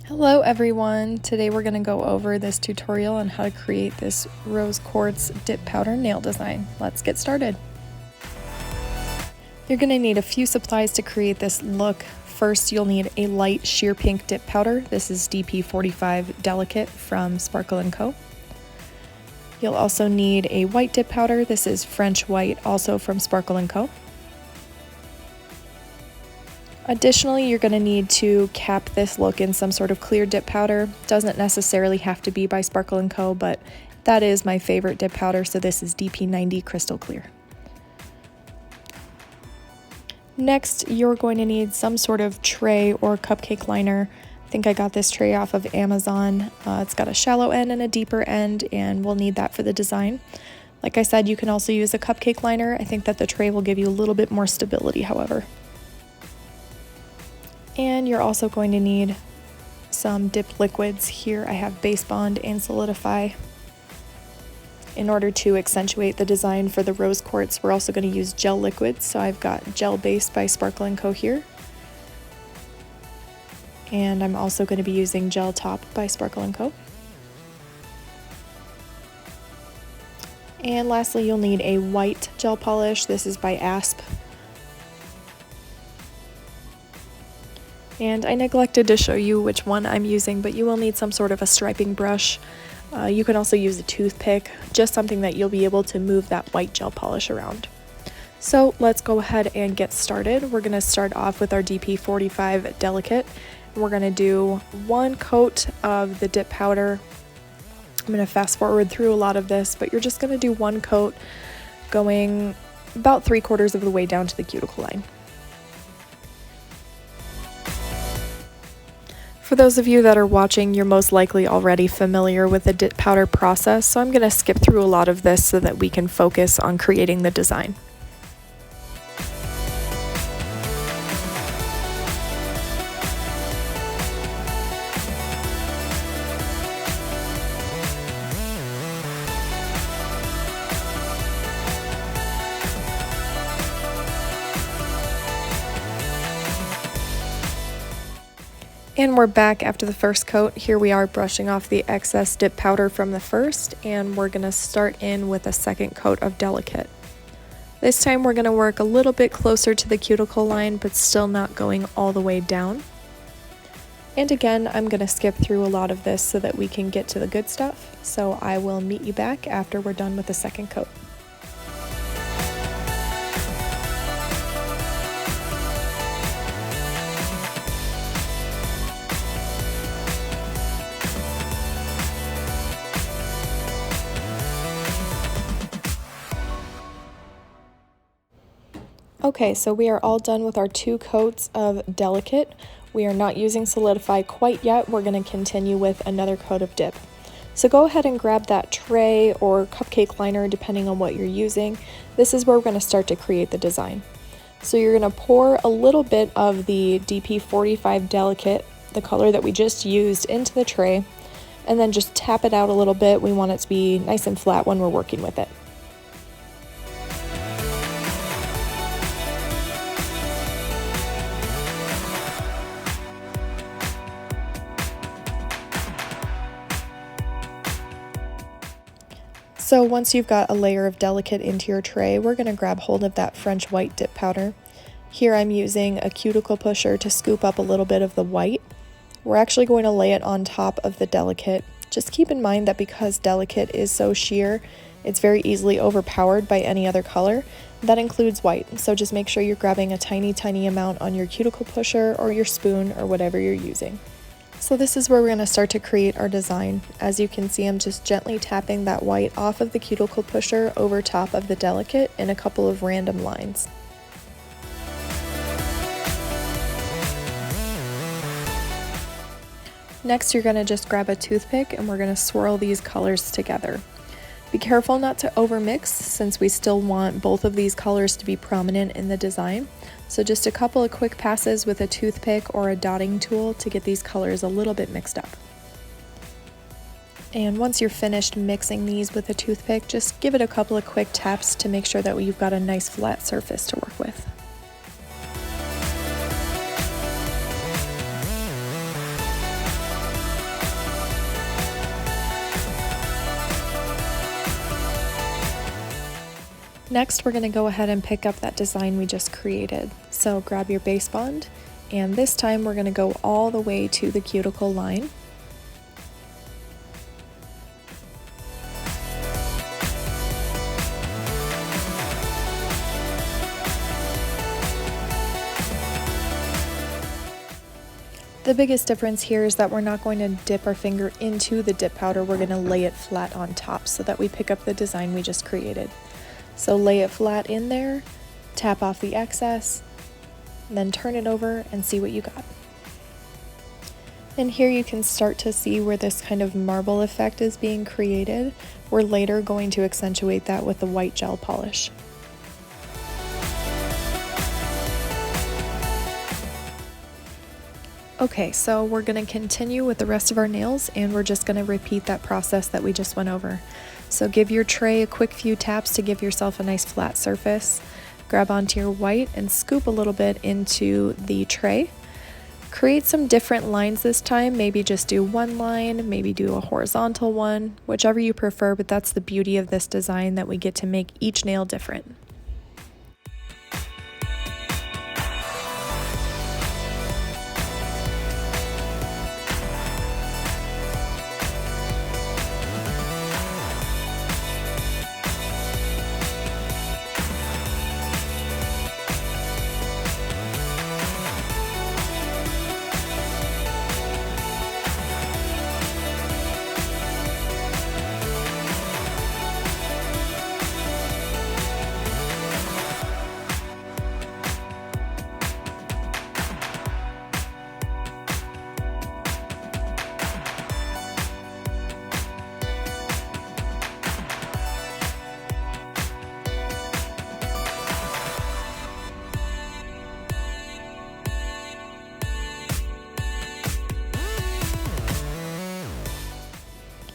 Hello everyone! Today we're going to go over this tutorial on how to create this rose quartz dip powder nail design. Let's get started. You're going to need a few supplies to create this look. First, you'll need a light sheer pink dip powder. This is DP45 Delicate from Sparkle & Co. You'll also need a white dip powder. This is French White, also from Sparkle & Co. Additionally, you're going to need to cap this look in some sort of clear dip powder. Doesn't necessarily have to be by Sparkle & Co., but that is my favorite dip powder, so this is DP90 Crystal Clear. Next, you're going to need some sort of tray or cupcake liner. I think I got this tray off of Amazon. It's got a shallow end and a deeper end, and we'll need that for the design. Like I said, you can also use a cupcake liner. I think that the tray will give you a little bit more stability, however. And you're also going to need some dip liquids. Here I have Base Bond and Solidify. In order to accentuate the design for the rose quartz, we're also going to use gel liquids. So I've got Gel Base by Sparkle & Co. here. And I'm also going to be using Gel Top by Sparkle & Co. And lastly, you'll need a white gel polish. This is by Asp. And I neglected to show you which one I'm using, but you will need some sort of a striping brush. You can also use a toothpick, just something that you'll be able to move that white gel polish around. So let's go ahead and get started. We're going to start off with our DP45 Delicate. We're going to do one coat of the dip powder. I'm going to fast forward through a lot of this, but you're just going to do one coat going about 3/4 of the way down to the cuticle line. For those of you that are watching, you're most likely already familiar with the dip powder process, so I'm going to skip through a lot of this so that we can focus on creating the design. And we're back after the first coat. Here we are brushing off the excess dip powder from the first, and we're going to start in with a second coat of Delicate. This time we're going to work a little bit closer to the cuticle line, but still not going all the way down. And again, I'm going to skip through a lot of this so that we can get to the good stuff. So I will meet you back after we're done with the second coat. Okay, so we are all done with our 2 coats of Delicate. We are not using Solidify quite yet. We're going to continue with another coat of dip. So go ahead and grab that tray or cupcake liner depending on what you're using. This is where we're going to start to create the design. So you're going to pour a little bit of the DP45 Delicate, the color that we just used, into the tray, and then just tap it out a little bit. We want it to be nice and flat when we're working with it. So once you've got a layer of Delicate into your tray, we're going to grab hold of that French White dip powder. Here I'm using a cuticle pusher to scoop up a little bit of the white. We're actually going to lay it on top of the Delicate. Just keep in mind that because Delicate is so sheer, it's very easily overpowered by any other color. That includes white, so just make sure you're grabbing a tiny amount on your cuticle pusher or your spoon or whatever you're using. So this is where we're going to start to create our design. As you can see, I'm just gently tapping that white off of the cuticle pusher over top of the Delicate in a couple of random lines. Next, you're going to just grab a toothpick and we're going to swirl these colors together. Be careful not to overmix since we still want both of these colors to be prominent in the design. So just a couple of quick passes with a toothpick or a dotting tool to get these colors a little bit mixed up. And once you're finished mixing these with a toothpick, just give it a couple of quick taps to make sure that you've got a nice flat surface to work with. Next, we're going to go ahead and pick up that design we just created. So grab your base bond, and this time we're going to go all the way to the cuticle line. The biggest difference here is that we're not going to dip our finger into the dip powder, we're going to lay it flat on top so that we pick up the design we just created. So lay it flat in there, tap off the excess, then turn it over and see what you got. And here you can start to see where this kind of marble effect is being created. We're later going to accentuate that with the white gel polish. Okay, so we're going to continue with the rest of our nails, and we're just going to repeat that process that we just went over. So give your tray a quick few taps to give yourself a nice flat surface. Grab onto your white and scoop a little bit into the tray. Create some different lines this time, maybe just do one line, maybe do a horizontal one, whichever you prefer, but that's the beauty of this design, that we get to make each nail different.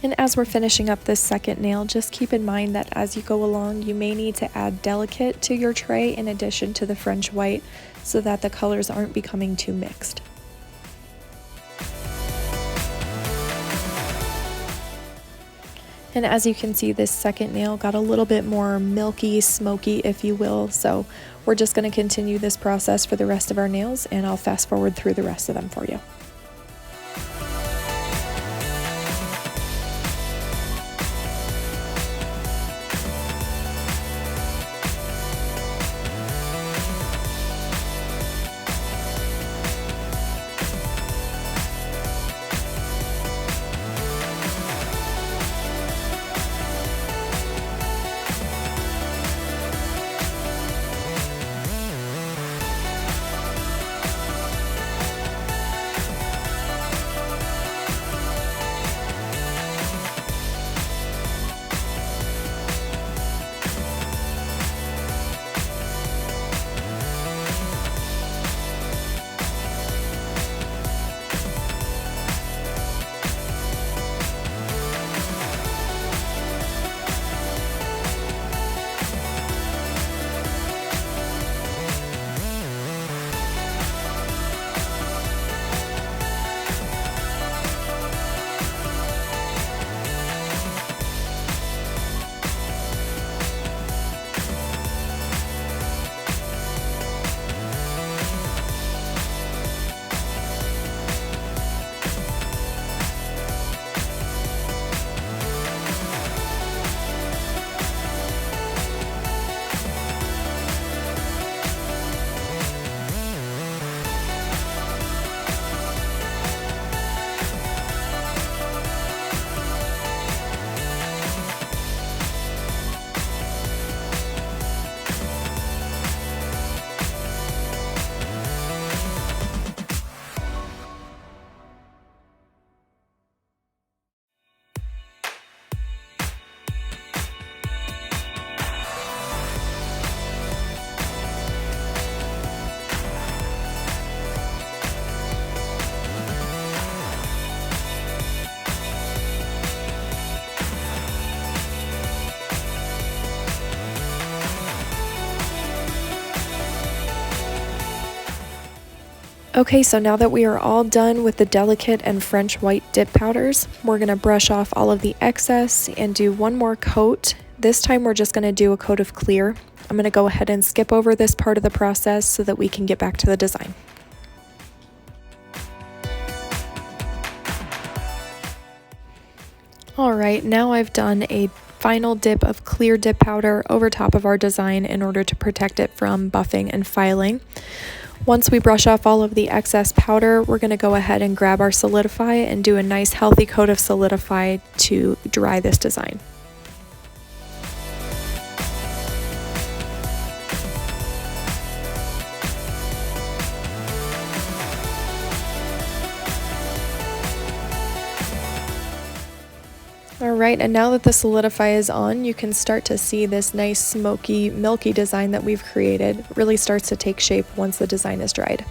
And as we're finishing up this second nail, just keep in mind that as you go along, you may need to add delicate to your tray in addition to the French white so that the colors aren't becoming too mixed. And as you can see, this second nail got a little bit more milky, smoky, if you will. So we're just going to continue this process for the rest of our nails, and I'll fast forward through the rest of them for you. Okay, so now that we are all done with the delicate and French white dip powders, we're going to brush off all of the excess and do one more coat This time we're just going to do a coat of clear. I'm going to go ahead and skip over this part of the process so that we can get back to the design. Alright, now I've done a final dip of clear dip powder over top of our design in order to protect it from buffing and filing. Once we brush off all of the excess powder, we're going to go ahead and grab our Solidify and do a nice healthy coat of Solidify to dry this design. Alright, and now that the Solidify is on, you can start to see this nice smoky, milky design that we've created. It really starts to take shape once the design is dried.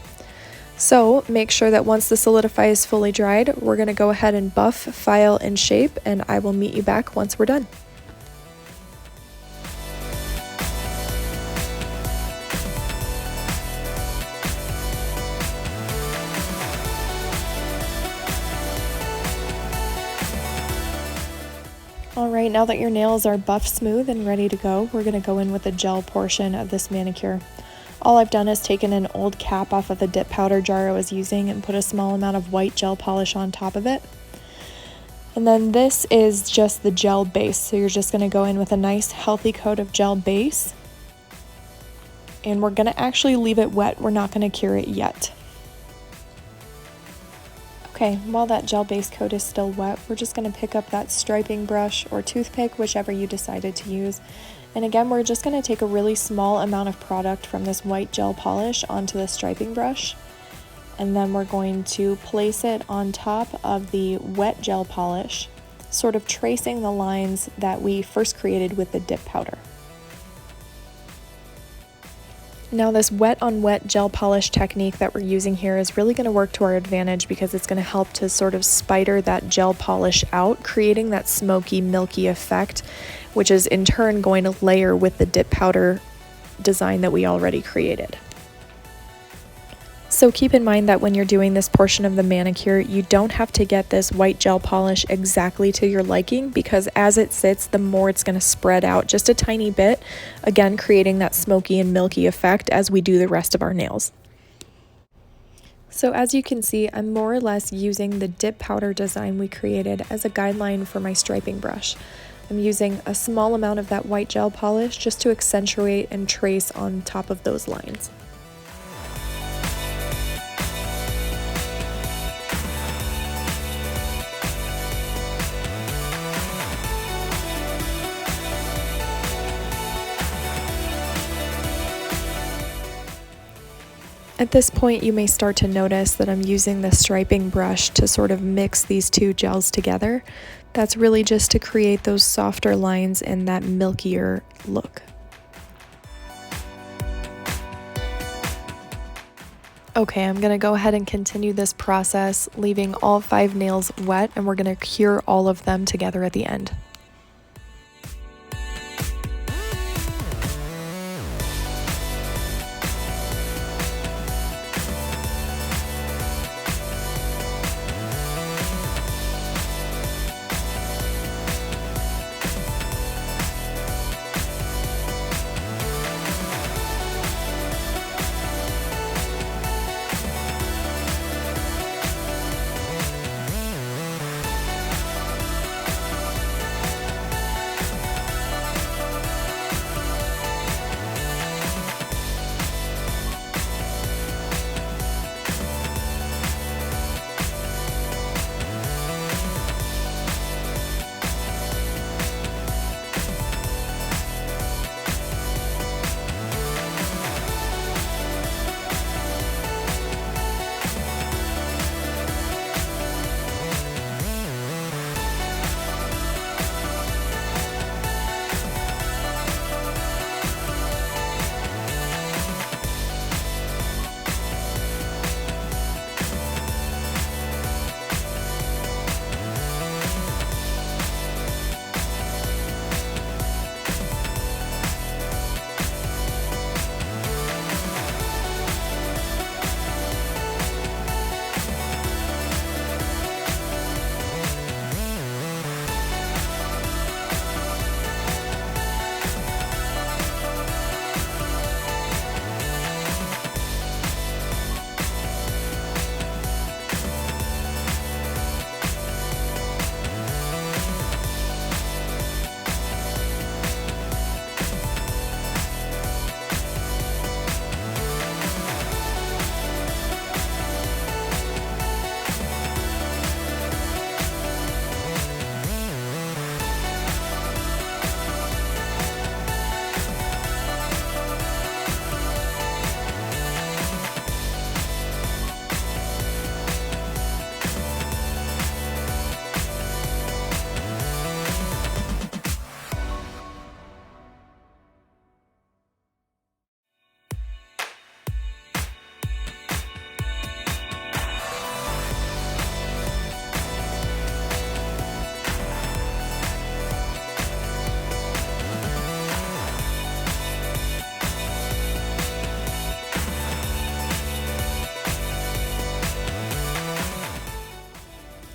So make sure that once the Solidify is fully dried, we're going to go ahead and buff, file, and shape, and I will meet you back once we're done. Alright, now that your nails are buff smooth and ready to go, we're going to go in with the gel portion of this manicure. All I've done is taken an old cap off of the dip powder jar I was using and put a small amount of white gel polish on top of it. And then this is just the gel base, so you're just going to go in with a nice healthy coat of gel base. And we're going to actually leave it wet, we're not going to cure it yet. Okay, while that gel base coat is still wet, we're just going to pick up that striping brush or toothpick, whichever you decided to use. And again, we're just going to take a really small amount of product from this white gel polish onto the striping brush. And then we're going to place it on top of the wet gel polish, sort of tracing the lines that we first created with the dip powder. Now this wet on wet gel polish technique that we're using here is really going to work to our advantage because it's going to help to sort of spider that gel polish out, creating that smoky, milky effect, which is in turn going to layer with the dip powder design that we already created. So keep in mind that when you're doing this portion of the manicure, you don't have to get this white gel polish exactly to your liking, because as it sits, the more it's going to spread out just a tiny bit, again creating that smoky and milky effect as we do the rest of our nails. So as you can see, I'm more or less using the dip powder design we created as a guideline for my striping brush. I'm using a small amount of that white gel polish just to accentuate and trace on top of those lines. At this point, you may start to notice that I'm using the striping brush to sort of mix these two gels together. That's really just to create those softer lines and that milkier look. Okay, I'm going to go ahead and continue this process, leaving all 5 nails wet, and we're going to cure all of them together at the end.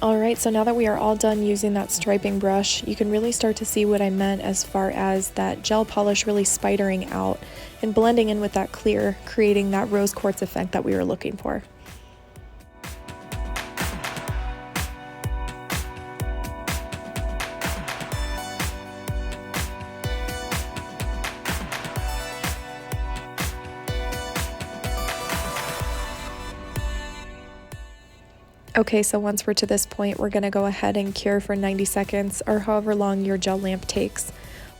Alright, so now that we are all done using that striping brush, you can really start to see what I meant as far as that gel polish really spidering out and blending in with that clear, creating that rose quartz effect that we were looking for. Okay, so once we're to this point, we're going to go ahead and cure for 90 seconds or however long your gel lamp takes.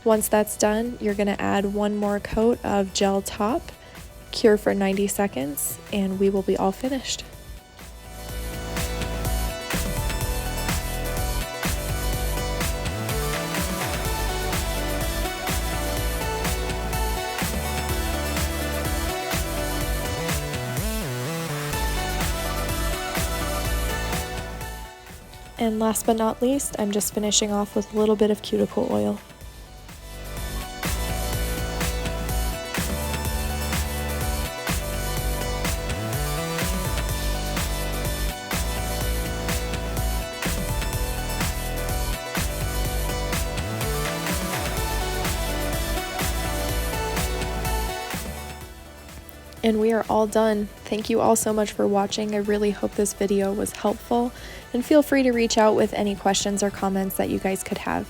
Once that's done, you're going to add one more coat of gel top, cure for 90 seconds, and we will be all finished. And last but not least, I'm just finishing off with a little bit of cuticle oil. And we are all done. Thank you all so much for watching. I really hope this video was helpful, and feel free to reach out with any questions or comments that you guys could have.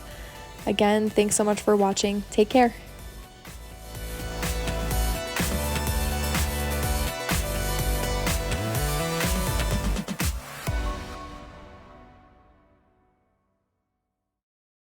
Again, thanks so much for watching. Take care.